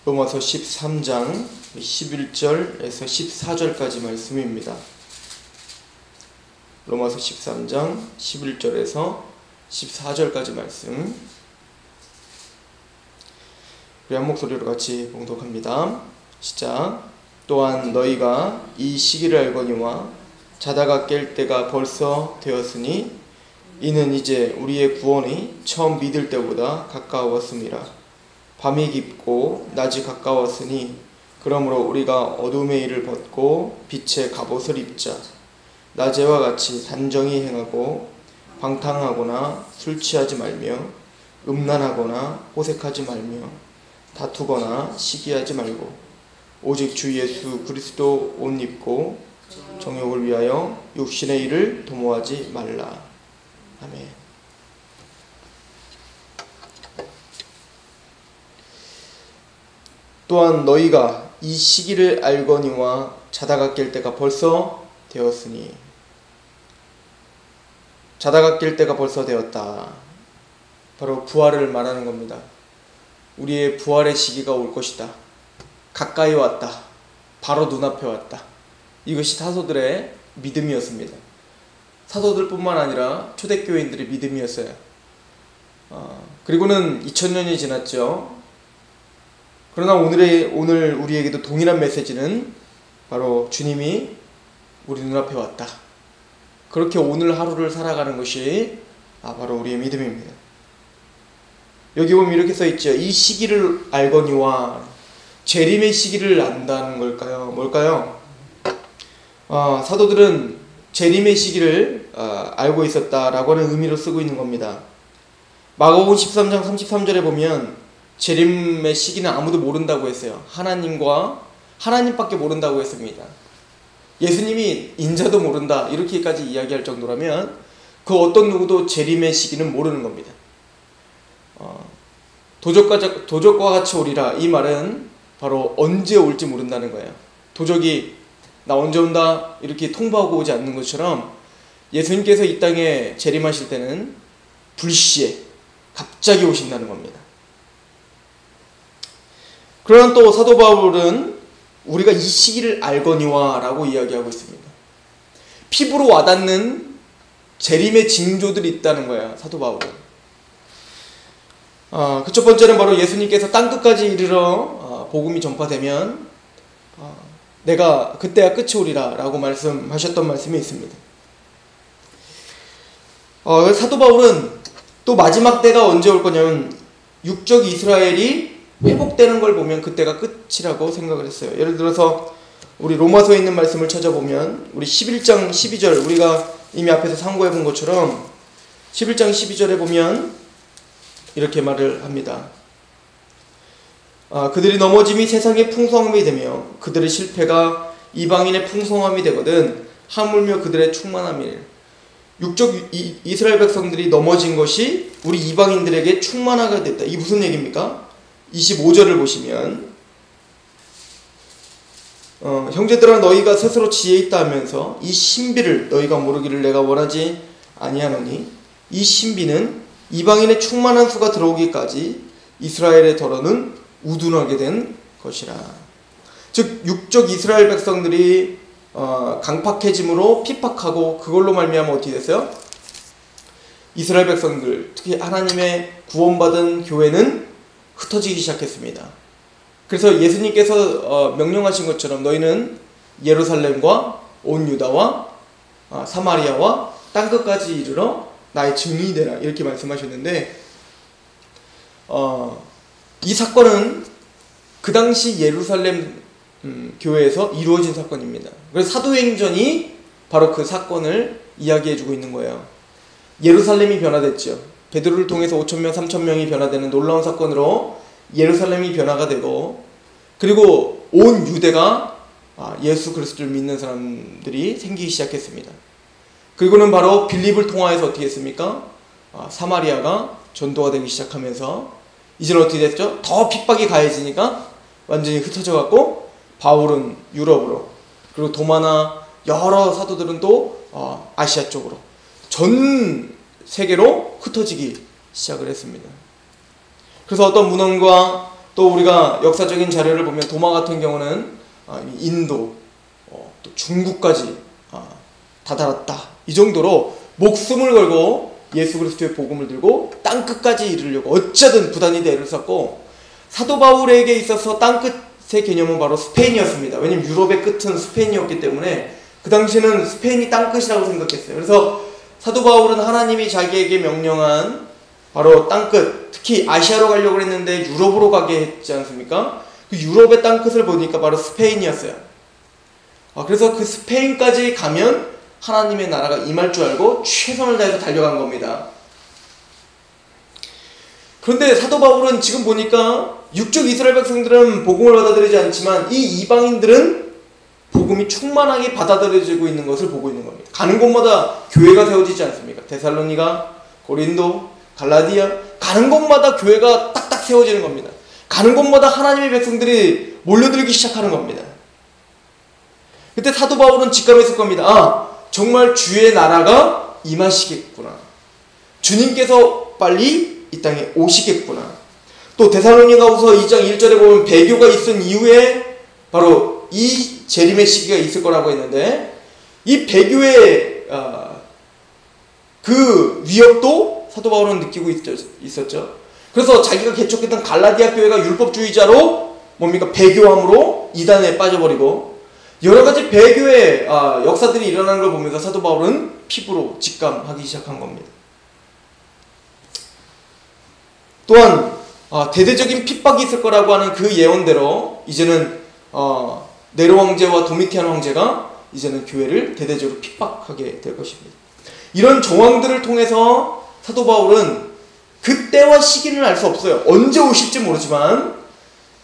로마서 13장 11절에서 14절까지 말씀입니다. 로마서 13장 11절에서 14절까지 말씀. 우리 한 목소리로 같이 봉독합니다. 시작. 또한 너희가 이 시기를 알거니와 자다가 깰 때가 벌써 되었으니 이는 이제 우리의 구원이 처음 믿을 때보다 가까웠음이라. 밤이 깊고 낮이 가까웠으니 그러므로 우리가 어둠의 일을 벗고 빛의 갑옷을 입자. 낮에와 같이 단정히 행하고 방탕하거나 술 취하지 말며 음란하거나 호색하지 말며 다투거나 시기하지 말고 오직 주 예수 그리스도 옷 입고 정욕을 위하여 육신의 일을 도모하지 말라. 아멘. 또한 너희가 이 시기를 알거니와 자다가 깰 때가 벌써 되었으니. 자다가 깰 때가 벌써 되었다. 바로 부활을 말하는 겁니다. 우리의 부활의 시기가 올 것이다. 가까이 왔다. 바로 눈앞에 왔다. 이것이 사도들의 믿음이었습니다. 사도들뿐만 아니라 초대교인들의 믿음이었어요. 그리고는 2000년이 지났죠. 그러나 오늘 우리에게도 동일한 메시지는 바로 주님이 우리 눈앞에 왔다. 그렇게 오늘 하루를 살아가는 것이 바로 우리의 믿음입니다. 여기 보면 이렇게 써있죠. 이 시기를 알거니와. 재림의 시기를 안다는 걸까요? 뭘까요? 사도들은 재림의 시기를 알고 있었다라고 하는 의미로 쓰고 있는 겁니다. 마가복음 13장 33절에 보면 재림의 시기는 아무도 모른다고 했어요. 하나님밖에 모른다고 했습니다. 예수님이 인자도 모른다 이렇게까지 이야기할 정도라면 그 어떤 누구도 재림의 시기는 모르는 겁니다. 도적과 같이 오리라. 이 말은 바로 언제 올지 모른다는 거예요. 도적이 나 언제 온다 이렇게 통보하고 오지 않는 것처럼 예수님께서 이 땅에 재림하실 때는 불시에 갑자기 오신다는 겁니다. 그러나 또 사도 바울은 우리가 이 시기를 알거니와 라고 이야기하고 있습니다. 피부로 와닿는 재림의 징조들이 있다는 거예요. 사도 바울은. 그 첫 번째는 바로 예수님께서 땅끝까지 이르러 복음이 전파되면 내가 그때야 끝이 오리라 라고 말씀하셨던 말씀이 있습니다. 사도 바울은 또 마지막 때가 언제 올 거냐면 육적 이스라엘이 회복되는 걸 보면 그때가 끝이라고 생각을 했어요. 예를 들어서 우리 로마서에 있는 말씀을 찾아보면 우리 11장 12절 우리가 이미 앞에서 상고해 본 것처럼 11장 12절에 보면 이렇게 말을 합니다. 그들이 넘어짐이 세상의 풍성함이 되며 그들의 실패가 이방인의 풍성함이 되거든 하물며 그들의 충만함이래. 육적 이스라엘 백성들이 넘어진 것이 우리 이방인들에게 충만하게 됐다. 이게 무슨 얘기입니까? 25절을 보시면 형제들아 너희가 스스로 지혜 있다 하면서 이 신비를 너희가 모르기를 내가 원하지 아니하노니 이 신비는 이방인의 충만한 수가 들어오기까지 이스라엘의 더러는 우둔하게 된 것이라. 즉 육적 이스라엘 백성들이 강팍해짐으로 핍박하고 그걸로 말미암아 어떻게 됐어요? 이스라엘 백성들 특히 하나님의 구원받은 교회는 흩어지기 시작했습니다. 그래서 예수님께서 명령하신 것처럼 너희는 예루살렘과 온 유다와 사마리아와 땅끝까지 이르러 나의 증인이 되라 이렇게 말씀하셨는데 이 사건은 그 당시 예루살렘 교회에서 이루어진 사건입니다. 그래서 사도행전이 바로 그 사건을 이야기해주고 있는 거예요. 예루살렘이 변화됐죠. 베드로를 통해서 5,000명, 3,000명이 변화되는 놀라운 사건으로 예루살렘이 변화가 되고 그리고 온 유대가 예수 그리스도를 믿는 사람들이 생기기 시작했습니다. 그리고는 바로 빌립을 통하여서 어떻게 했습니까? 사마리아가 전도가 되기 시작하면서 이제는 어떻게 됐죠? 더 핍박이 가해지니까 완전히 흩어져 갖고 바울은 유럽으로 그리고 도마나 여러 사도들은 또 아시아 쪽으로 전 세계로 흩어지기 시작을 했습니다. 그래서 어떤 문헌과 또 우리가 역사적인 자료를 보면 도마 같은 경우는 인도, 또 중국까지 다다랐다. 이 정도로 목숨을 걸고 예수 그리스도의 복음을 들고 땅끝까지 이르려고 어쩌든 부단히 애를 썼고, 사도 바울에게 있어서 땅끝의 개념은 바로 스페인이었습니다. 왜냐면 유럽의 끝은 스페인이었기 때문에 그 당시에는 스페인이 땅끝이라고 생각했어요. 그래서 사도 바울은 하나님이 자기에게 명령한 바로 땅끝, 특히 아시아로 가려고 했는데 유럽으로 가게 했지 않습니까? 그 유럽의 땅끝을 보니까 바로 스페인이었어요. 그래서 그 스페인까지 가면 하나님의 나라가 임할 줄 알고 최선을 다해서 달려간 겁니다. 그런데 사도 바울은 지금 보니까 육적 이스라엘 백성들은 복음을 받아들이지 않지만 이 이방인들은 복음이 충만하게 받아들여지고 있는 것을 보고 있는 겁니다. 가는 곳마다 교회가 세워지지 않습니까? 데살로니가, 고린도, 갈라디아, 가는 곳마다 교회가 딱딱 세워지는 겁니다. 가는 곳마다 하나님의 백성들이 몰려들기 시작하는 겁니다. 그때 사도 바울은 직감했을 겁니다. 정말 주의 나라가 임하시겠구나. 주님께서 빨리 이 땅에 오시겠구나. 또 데살로니가후서 2장 1절에 보면 배교가 있은 이후에 바로 이 재림의 시기가 있을 거라고 했는데, 이 배교의 그 위협도 사도 바울은 느끼고 있었죠. 그래서 자기가 개척했던 갈라디아 교회가 율법주의자로 뭡니까? 배교함으로 이단에 빠져버리고 여러 가지 배교의 역사들이 일어나는 걸 보면서 사도 바울은 피부로 직감하기 시작한 겁니다. 또한 대대적인 핍박이 있을 거라고 하는 그 예언대로 이제는 네로 황제와 도미티안 황제가 이제는 교회를 대대적으로 핍박하게 될 것입니다. 이런 정황들을 통해서 사도 바울은 그때와 시기는 알 수 없어요. 언제 오실지 모르지만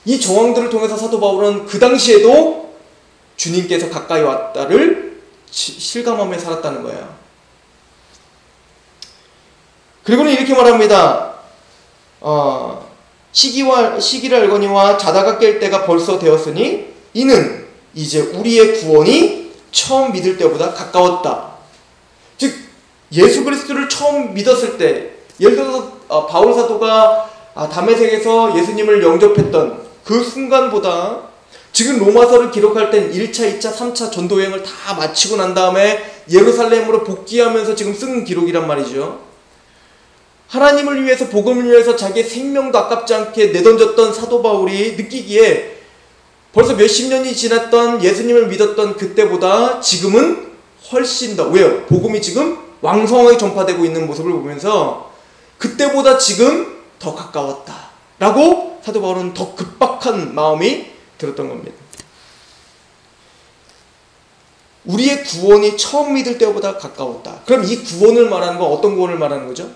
이 정황들을 통해서 사도 바울은 그 당시에도 주님께서 가까이 왔다를 실감하며 살았다는 거예요. 그리고는 이렇게 말합니다. 시기를 알거니와 자다가 깰 때가 벌써 되었으니 이는 이제 우리의 구원이 처음 믿을 때보다 가까웠다. 즉 예수 그리스도를 처음 믿었을 때, 예를 들어서 바울 사도가 다메섹에서 예수님을 영접했던 그 순간보다 지금 로마서를 기록할 땐 1차, 2차, 3차 전도여행을 다 마치고 난 다음에 예루살렘으로 복귀하면서 지금 쓴 기록이란 말이죠. 하나님을 위해서, 복음을 위해서 자기의 생명도 아깝지 않게 내던졌던 사도 바울이 느끼기에 벌써 몇십 년이 지났던 예수님을 믿었던 그때보다 지금은 훨씬 더, 왜요? 복음이 지금 왕성하게 전파되고 있는 모습을 보면서 그때보다 지금 더 가까웠다 라고 사도 바울은 더 급박한 마음이 들었던 겁니다. 우리의 구원이 처음 믿을 때보다 가까웠다. 그럼 이 구원을 말하는 건 어떤 구원을 말하는 거죠?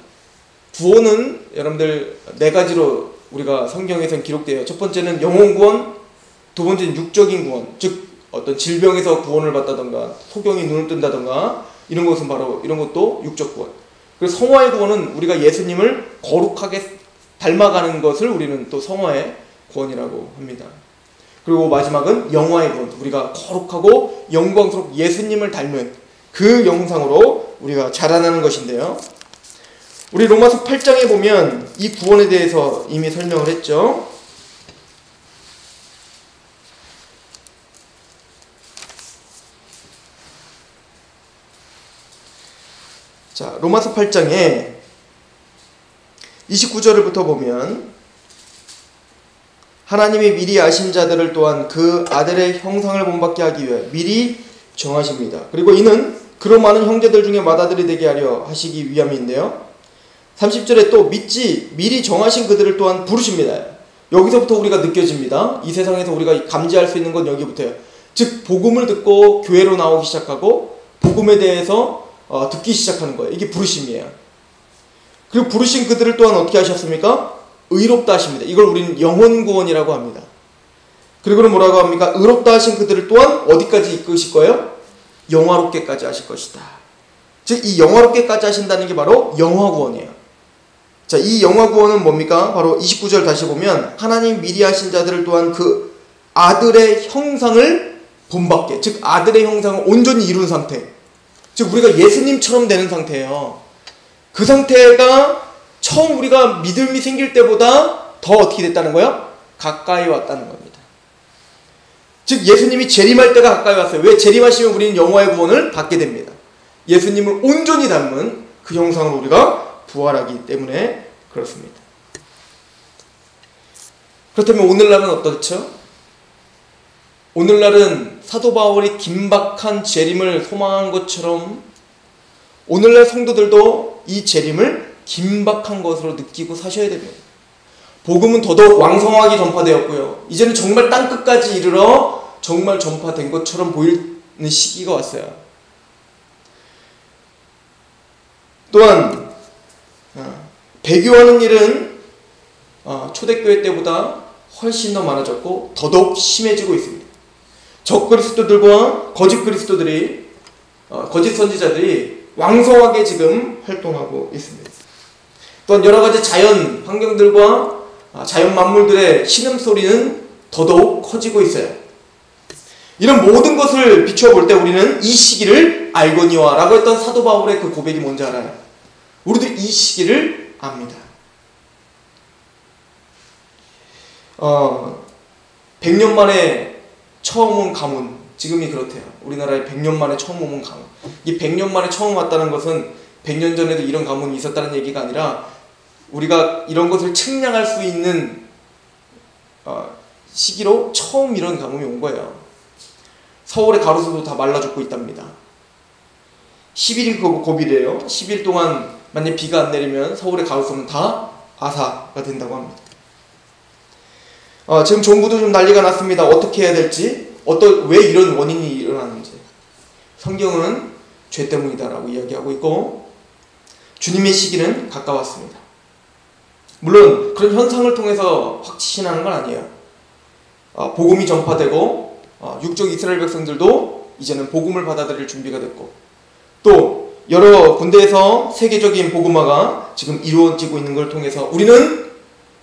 구원은 여러분들 네 가지로 우리가 성경에서는 기록돼요. 첫 번째는 영혼 구원, 두 번째는 육적인 구원, 즉 어떤 질병에서 구원을 받다던가 소경이 눈을 뜬다던가 이런 것은 바로 이런 것도 육적 구원. 그리고 성화의 구원은 우리가 예수님을 거룩하게 닮아가는 것을 우리는 또 성화의 구원이라고 합니다. 그리고 마지막은 영화의 구원, 우리가 거룩하고 영광스럽게 예수님을 닮은 그 영상으로 우리가 자라나는 것인데요. 우리 로마서 8장에 보면 이 구원에 대해서 이미 설명을 했죠. 자, 로마서 8장에 29절부터 보면 하나님이 미리 아신 자들을 또한 그 아들의 형상을 본받게 하기 위해 미리 정하십니다. 그리고 이는 그로 많은 형제들 중에 맏아들이 되게 하려 하시기 위함인데요. 30절에 또 미리 정하신 그들을 또한 부르십니다. 여기서부터 우리가 느껴집니다. 이 세상에서 우리가 감지할 수 있는 건 여기부터예요. 즉 복음을 듣고 교회로 나오기 시작하고 복음에 대해서 듣기 시작하는 거예요. 이게 부르심이에요. 그리고 부르신 그들을 또한 어떻게 하셨습니까? 의롭다 하십니다. 이걸 우리는 영혼 구원이라고 합니다. 그리고는 뭐라고 합니까? 의롭다 하신 그들을 또한 어디까지 이끄실 거예요? 영화롭게까지 하실 것이다. 즉 이 영화롭게까지 하신다는 게 바로 영화 구원이에요. 자, 이 영화 구원은 뭡니까? 바로 29절 다시 보면 하나님 미리 하신 자들을 또한 그 아들의 형상을 본받게, 즉 아들의 형상을 온전히 이룬 상태, 즉 우리가 예수님처럼 되는 상태예요. 그 상태가 처음 우리가 믿음이 생길 때보다 더 어떻게 됐다는 거예요? 가까이 왔다는 겁니다. 즉 예수님이 재림할 때가 가까이 왔어요. 왜? 재림하시면 우리는 영화의 구원을 받게 됩니다. 예수님을 온전히 닮은 그 형상으로 우리가 부활하기 때문에 그렇습니다. 그렇다면 오늘날은 어떻죠? 오늘날은 사도 바울이 긴박한 재림을 소망한 것처럼 오늘날 성도들도 이 재림을 긴박한 것으로 느끼고 사셔야 됩니다. 복음은 더더욱 왕성하게 전파되었고요. 이제는 정말 땅끝까지 이르러 정말 전파된 것처럼 보이는 시기가 왔어요. 또한 배교하는 일은 초대교회 때보다 훨씬 더 많아졌고 더더욱 심해지고 있습니다. 적그리스도들과 거짓 그리스도들이 거짓 선지자들이 왕성하게 지금 활동하고 있습니다. 또한 여러가지 자연 환경들과 자연 만물들의 신음소리는 더더욱 커지고 있어요. 이런 모든 것을 비추어 볼 때 우리는 이 시기를 알거니와 라고 했던 사도 바울의 그 고백이 뭔지 알아요? 우리도 이 시기를 압니다. 100년 만에 처음 온 가뭄, 지금이 그렇대요. 우리나라에 100년 만에 처음 온 가뭄. 이 100년 만에 처음 왔다는 것은 100년 전에도 이런 가뭄이 있었다는 얘기가 아니라 우리가 이런 것을 측량할 수 있는 시기로 처음 이런 가뭄이 온 거예요. 서울의 가로수도 다 말라 죽고 있답니다. 10일이 고비래요. 10일 동안 만약 비가 안 내리면 서울의 가로수는 다 아사가 된다고 합니다. 지금 정부도 좀 난리가 났습니다. 어떻게 해야 될지, 왜 이런 원인이 일어나는지. 성경은 죄 때문이다라고 이야기하고 있고 주님의 시기는 가까웠습니다. 물론 그런 현상을 통해서 확신하는 건 아니에요. 복음이 전파되고 육적 이스라엘 백성들도 이제는 복음을 받아들일 준비가 됐고 또 여러 군데에서 세계적인 복음화가 지금 이루어지고 있는 걸 통해서 우리는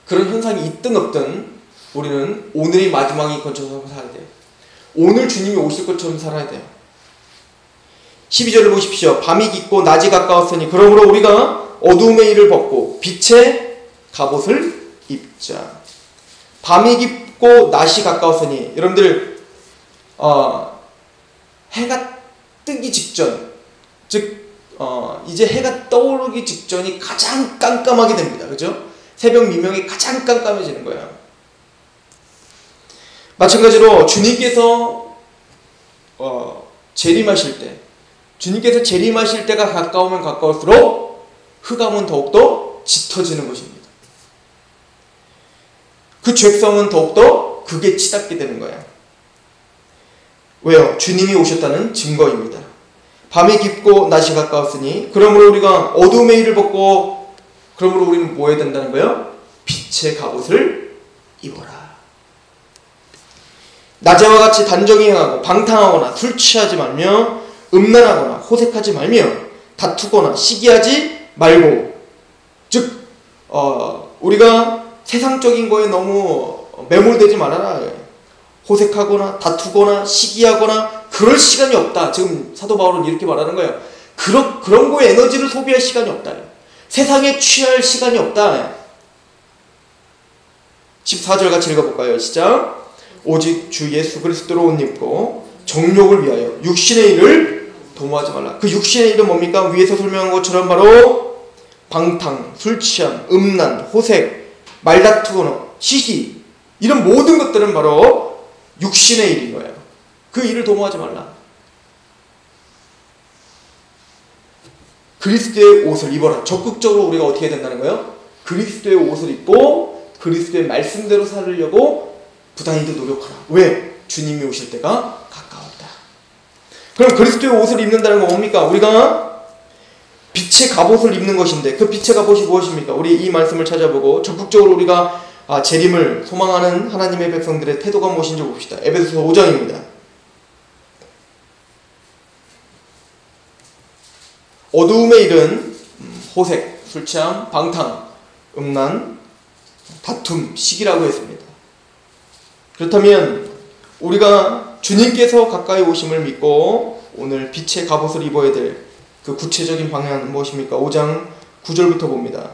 그런 현상이 있든 없든 우리는 오늘이 마지막인 것처럼 살아야 돼요. 오늘 주님이 오실 것처럼 살아야 돼요. 12절을 보십시오. 밤이 깊고 낮이 가까웠으니 그러므로 우리가 어두움의 일을 벗고 빛의 갑옷을 입자. 밤이 깊고 낮이 가까웠으니 여러분들 해가 뜨기 직전, 즉 이제 해가 떠오르기 직전이 가장 깜깜하게 됩니다. 그죠? 새벽 미명이 가장 깜깜해지는 거예요. 마찬가지로 주님께서 재림하실 때, 주님께서 재림하실 때가 가까우면 가까울수록 흑암은 더욱더 짙어지는 것입니다. 그 죄성은 더욱더 극에 치닫게 되는 거예요. 왜요? 주님이 오셨다는 증거입니다. 밤이 깊고 낮이 가까웠으니 그러므로 우리가 어두움의 일을 벗고 그러므로 우리는 뭐 해야 된다는 거예요? 빛의 갑옷을 입어라. 낮에와 같이 단정히 행하고 방탕하거나 술 취하지 말며 음란하거나 호색하지 말며 다투거나 시기하지 말고, 즉 우리가 세상적인 거에 너무 매몰되지 말아라. 호색하거나 다투거나 시기하거나 그럴 시간이 없다. 지금 사도 바울은 이렇게 말하는 거예요. 그런 거에 에너지를 소비할 시간이 없다. 세상에 취할 시간이 없다. 14절 같이 읽어볼까요? 시작. 오직 주 예수 그리스도로 옷 입고 정욕을 위하여 육신의 일을 도모하지 말라. 그 육신의 일은 뭡니까? 위에서 설명한 것처럼 바로 방탕, 술 취함, 음란, 호색, 말다투거나 시기, 이런 모든 것들은 바로 육신의 일인 거예요. 그 일을 도모하지 말라. 그리스도의 옷을 입어라. 적극적으로 우리가 어떻게 해야 된다는 거예요? 그리스도의 옷을 입고 그리스도의 말씀대로 살으려고 부단히도 노력하라. 왜? 주님이 오실 때가 가까웠다. 그럼 그리스도의 옷을 입는다는 건 뭡니까? 우리가 빛의 갑옷을 입는 것인데 그 빛의 갑옷이 무엇입니까? 우리 이 말씀을 찾아보고 적극적으로 우리가 재림을 소망하는 하나님의 백성들의 태도가 무엇인지 봅시다. 에베소서 5장입니다. 어두움의 일은 호색, 술취함, 방탕, 음란, 다툼, 시기라고 했습니다. 그렇다면 우리가 주님께서 가까이 오심을 믿고 오늘 빛의 갑옷을 입어야 될 그 구체적인 방향은 무엇입니까? 5장 9절부터 봅니다.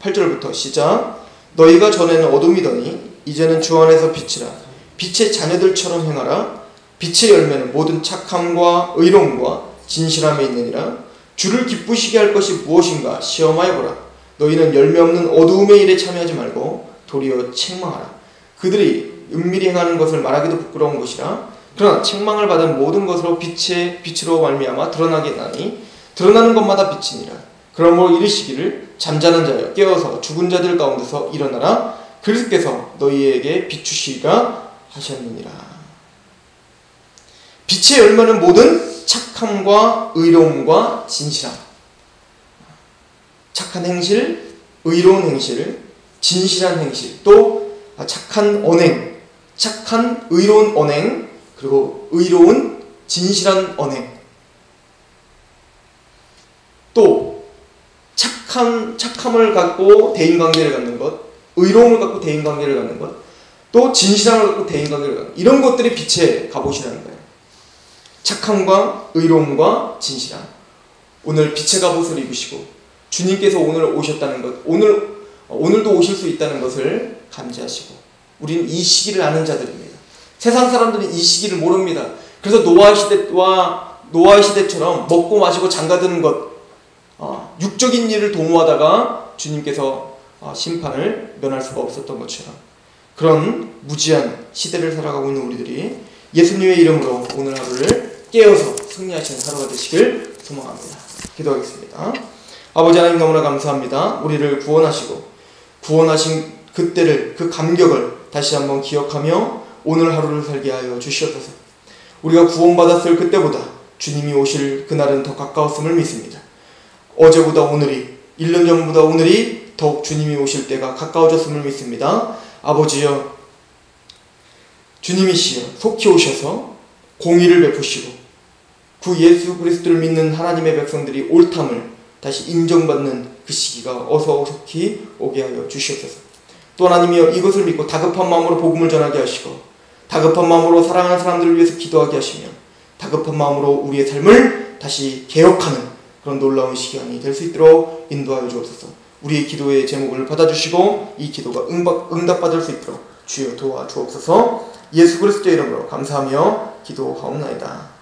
8절부터 시작. 너희가 전에는 어둠이더니 이제는 주 안에서 빛이라. 빛의 자녀들처럼 행하라. 빛의 열매는 모든 착함과 의로움과 진실함에 있느니라. 주를 기쁘시게 할 것이 무엇인가 시험하여 보라. 너희는 열매 없는 어두움의 일에 참여하지 말고 도리어 책망하라. 그들이 은밀히 행하는 것을 말하기도 부끄러운 것이라. 그러나 책망을 받은 모든 것으로 빛으로 말미암아 드러나게 나니 드러나는 것마다 빛이니라. 그러므로 이르시기를 잠자는 자여 깨어서 죽은 자들 가운데서 일어나라. 그리스도께서 너희에게 비추시리라 하셨느니라. 빛의 열매는 모든 착함과 의로움과 진실함. 착한 행실, 의로운 행실, 진실한 행실, 또 착한 언행, 착한 의로운 언행, 그리고 의로운 진실한 언행. 또 착함을 갖고 대인관계를 갖는 것, 의로움을 갖고 대인관계를 갖는 것, 또 진실함을 갖고 대인관계를 갖는 것, 이런 것들이 빛의 갑옷이라는 거예요. 착함과 의로움과 진실함. 오늘 빛의 갑옷을 입으시고 주님께서 오늘 오셨다는 것, 오늘도 오실 수 있다는 것을 감지하시고, 우리는 이 시기를 아는 자들입니다. 세상 사람들은 이 시기를 모릅니다. 그래서 노아의 시대처럼 먹고 마시고 장가드는 것, 육적인 일을 도모하다가 주님께서 심판을 면할 수가 없었던 것처럼, 그런 무지한 시대를 살아가고 있는 우리들이 예수님의 이름으로 오늘 하루를 깨어서 승리하시는 하루가 되시길 소망합니다. 기도하겠습니다. 아버지 하나님, 너무나 감사합니다. 우리를 구원하신 그때를, 그 감격을 다시 한번 기억하며 오늘 하루를 살게 하여 주시옵소서. 우리가 구원받았을 그때보다 주님이 오실 그날은 더 가까웠음을 믿습니다. 어제보다 오늘이, 1년 전보다 오늘이 더욱 주님이 오실 때가 가까워졌음을 믿습니다. 아버지여, 주님이시여 속히 오셔서 공의를 베푸시고 그 예수 그리스도를 믿는 하나님의 백성들이 옳담을 다시 인정받는 그 시기가 어서 속히 오게 하여 주시옵소서. 또 하나님이여, 이것을 믿고 다급한 마음으로 복음을 전하게 하시고 다급한 마음으로 사랑하는 사람들을 위해서 기도하게 하시며 다급한 마음으로 우리의 삶을 다시 개혁하는 그런 놀라운 시간이 될 수 있도록 인도하여 주옵소서. 우리의 기도의 제목을 받아주시고 이 기도가 응답받을 수 있도록 주여 도와주옵소서. 예수 그리스도의 이름으로 감사하며 기도하옵나이다.